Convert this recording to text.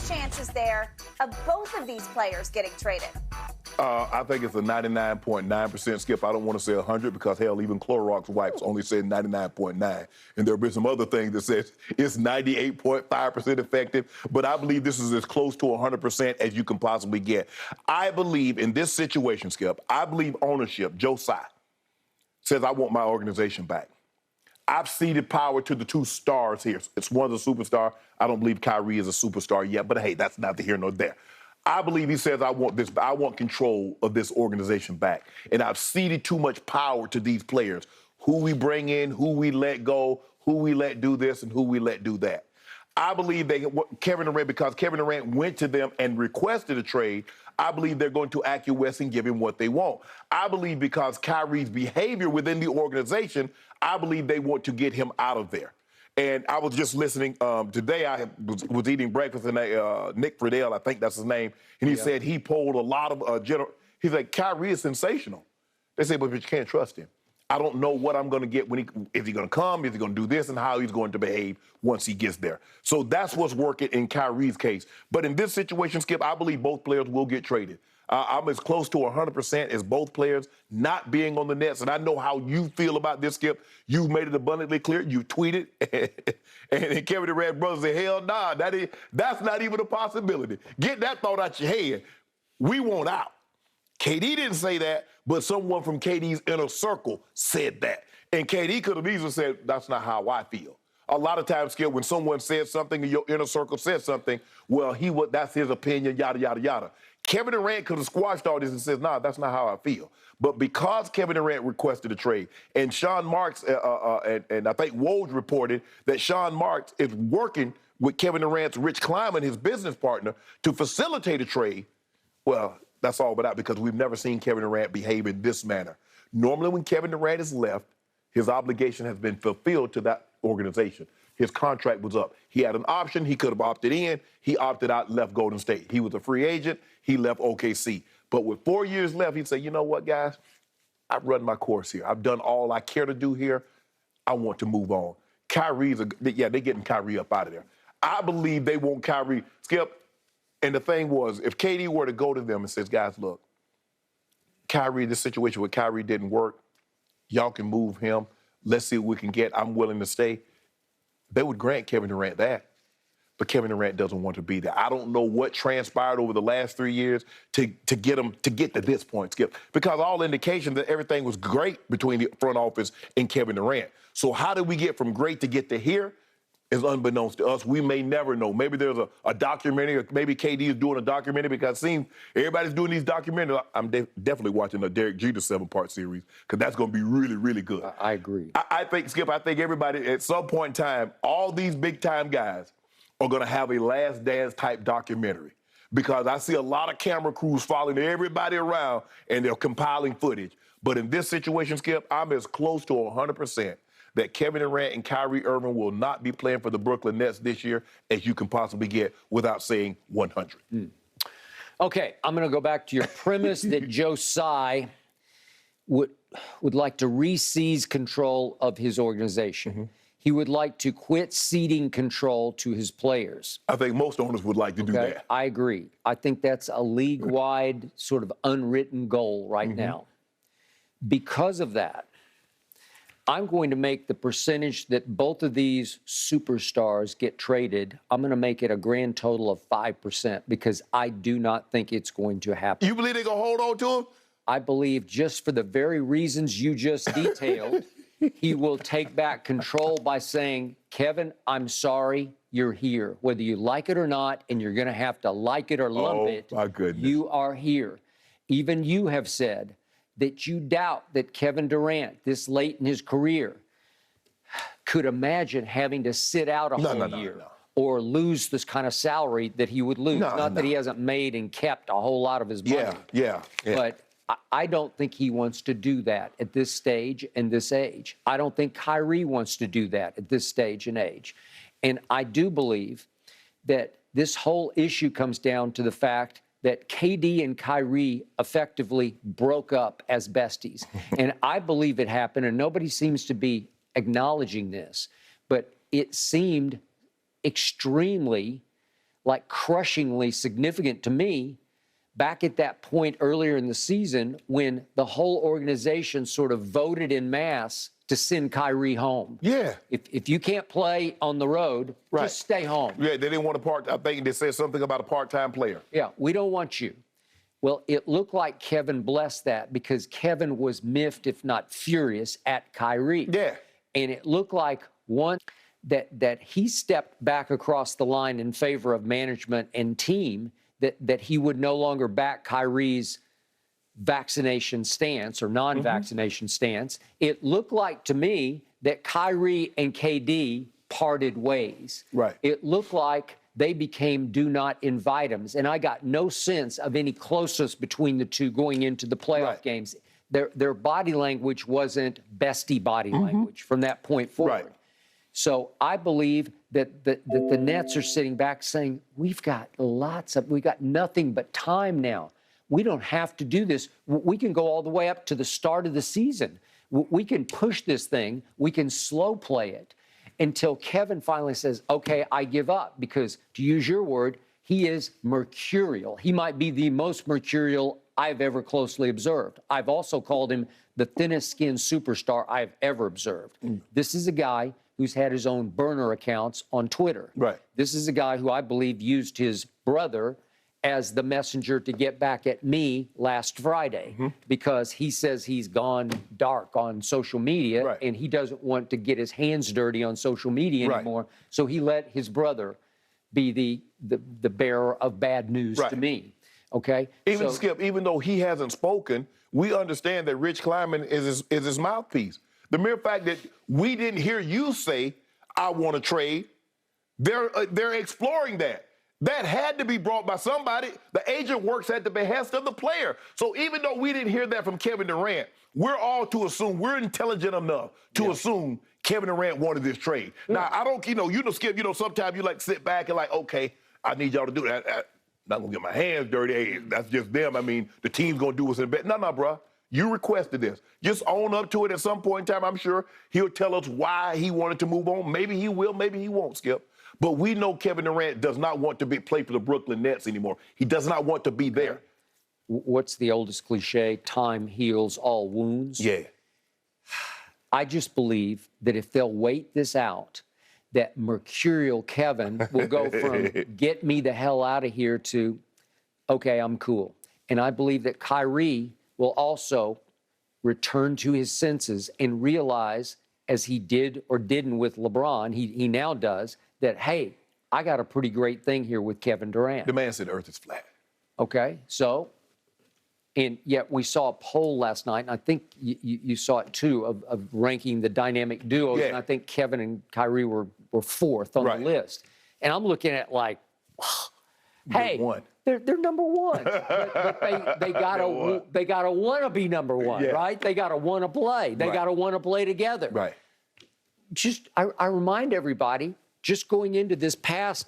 chances there of both of these players getting traded? I think it's a 99.9% Skip. I don't want to say 100 because, hell, even Clorox wipes only say 99.9. And there have been some other things that says it's 98.5% effective. But I believe this is as close to 100% as you can possibly get. I believe in this situation, Skip, I believe ownership, Joe Tsai, says, I want my organization back. I've ceded power to the two stars here. It's one of the superstars. I don't believe Kyrie is a superstar yet, but hey, that's neither here nor there. I believe he says, I want control of this organization back. And I've ceded too much power to these players. Who we bring in, who we let go, who we let do this, and who we let do that. I believe Kevin Durant, because Kevin Durant went to them and requested a trade, I believe they're going to acquiesce and give him what they want. I believe because Kyrie's behavior within the organization, I believe they want to get him out of there. And I was just listening today. I was eating breakfast, and Nick Friedel, I think that's his name, and he said he polled a lot of he's like, Kyrie is sensational. They say, but you can't trust him. I don't know what I'm going to get is he going to come, is he going to do this, and how he's going to behave once he gets there. So that's what's working in Kyrie's case. But in this situation, Skip, I believe both players will get traded. I'm as close to 100% as both players not being on the Nets. And I know how you feel about this, Skip. You've made it abundantly clear. You tweeted. and Kevin Durant brothers say, hell nah, that's not even a possibility. Get that thought out your head. We want out. KD didn't say that, but someone from KD's inner circle said that. And KD could have easily said, that's not how I feel. A lot of times, Skip, when someone says something and your inner circle says something, well, that's his opinion, yada, yada, yada. Kevin Durant could have squashed all this and says, nah, that's not how I feel. But because Kevin Durant requested a trade, and Sean Marks, and I think Woj reported that Sean Marks is working with Kevin Durant's Rich Kleiman, his business partner, to facilitate a trade, well, that's all but out because we've never seen Kevin Durant behave in this manner. Normally when Kevin Durant is left, his obligation has been fulfilled to that organization. His contract was up. He had an option. He could have opted in. He opted out, left Golden State. He was a free agent. He left OKC. But with 4 years left, he said, you know what, guys? I've run my course here. I've done all I care to do here. I want to move on. They're getting Kyrie up out of there. I believe they want Kyrie. Skip, and the thing was, if KD were to go to them and says, guys, look, Kyrie, this situation with Kyrie didn't work. Y'all can move him. Let's see what we can get. I'm willing to stay. They would grant Kevin Durant that. But Kevin Durant doesn't want to be there. I don't know what transpired over the last 3 years to get him to get to this point, Skip, because all indications that everything was great between the front office and Kevin Durant. So how did we get from great to get to here is unbeknownst to us. We may never know. Maybe there's a documentary, or maybe KD is doing a documentary because it seems everybody's doing these documentaries. I'm definitely watching the Derek Jeter 7-part series because that's going to be really, really good. I agree. I think, Skip, I think everybody at some point in time, all these big-time guys are going to have a Last Dance type documentary because I see a lot of camera crews following everybody around and they're compiling footage. But in this situation, Skip, I'm as close to 100% that Kevin Durant and Kyrie Irving will not be playing for the Brooklyn Nets this year as you can possibly get without saying 100. Okay, I'm going to go back to your premise that Joe Tsai would like to re-seize control of his organization. Mm-hmm. He would like to quit ceding control to his players. I think most owners would like to do that. I agree. I think that's a league-wide sort of unwritten goal right now. Because of that, I'm going to make the percentage that both of these superstars get traded, I'm going to make it a grand total of 5% because I do not think it's going to happen. You believe they're going to hold on to him? I believe just for the very reasons you just detailed, he will take back control by saying, Kevin, I'm sorry, you're here. Whether you like it or not, and you're going to have to like it or lump it, my goodness. You are here. Even you have said that you doubt that Kevin Durant, this late in his career, could imagine having to sit out a whole year or lose this kind of salary that he would lose. Not that he hasn't made and kept a whole lot of his money. Yeah. But I don't think he wants to do that at this stage and this age. I don't think Kyrie wants to do that at this stage and age. And I do believe that this whole issue comes down to the fact that KD and Kyrie effectively broke up as besties. And I believe it happened, and nobody seems to be acknowledging this, but it seemed extremely like crushingly significant to me back at that point earlier in the season when the whole organization sort of voted en masse to send Kyrie home. Yeah. If you can't play on the road, Right. just stay home. Yeah, they didn't want I think they said something about a part-time player. Yeah, we don't want you. Well, it looked like Kevin blessed that because Kevin was miffed, if not furious, at Kyrie. Yeah. And it looked like that he stepped back across the line in favor of management and team, that he would no longer back Kyrie's vaccination stance or non-vaccination stance. It looked like to me that Kyrie and KD parted ways. Right. It looked like they became do not invite ems, and I got no sense of any closeness between the two going into the playoff games. Their body language wasn't bestie body language from that point forward. Right. So I believe that the Nets are sitting back saying, we've got nothing but time now. We don't have to do this. We can go all the way up to the start of the season. We can push this thing. We can slow play it until Kevin finally says, okay, I give up. Because to use your word, he is mercurial. He might be the most mercurial I've ever closely observed. I've also called him the thinnest skinned superstar I've ever observed. This is a guy who's had his own burner accounts on Twitter. Right. This is a guy who I believe used his brother as the messenger to get back at me last Friday because he says he's gone dark on social media and he doesn't want to get his hands dirty on social media anymore. So he let his brother be the bearer of bad news to me. Okay? Skip, even though he hasn't spoken, we understand that Rich Kleiman is his mouthpiece. The mere fact that we didn't hear you say, I want to trade, they're exploring that. That had to be brought by somebody. The agent works at the behest of the player. So even though we didn't hear that from Kevin Durant, we're all to assume, we're intelligent enough to assume Kevin Durant wanted this trade. Now, I don't, Skip, sometimes you like sit back and like, okay, I need y'all to do that. I'm not going to get my hands dirty. Hey, that's just them. I mean, the team's going to do what's in the best. No, bro. You requested this. Just own up to it at some point in time. I'm sure he'll tell us why he wanted to move on. Maybe he will, maybe he won't, Skip. But we know Kevin Durant does not want to play for the Brooklyn Nets anymore. He does not want to be there. What's the oldest cliche? Time heals all wounds. Yeah. I just believe that if they'll wait this out, that mercurial Kevin will go from get me the hell out of here to, okay, I'm cool. And I believe that Kyrie will also return to his senses and realize, as he did or didn't with LeBron, he now does, that, hey, I got a pretty great thing here with Kevin Durant. The man said the earth is flat. Okay, so, and yet we saw a poll last night, and I think you saw it too, of ranking the dynamic duos, and I think Kevin and Kyrie were fourth on the list. And I'm looking at like, hey, they're number one. but they gotta want to be number one, right? They gotta want to play. They gotta want to play together. Right. I remind everybody, just going into this past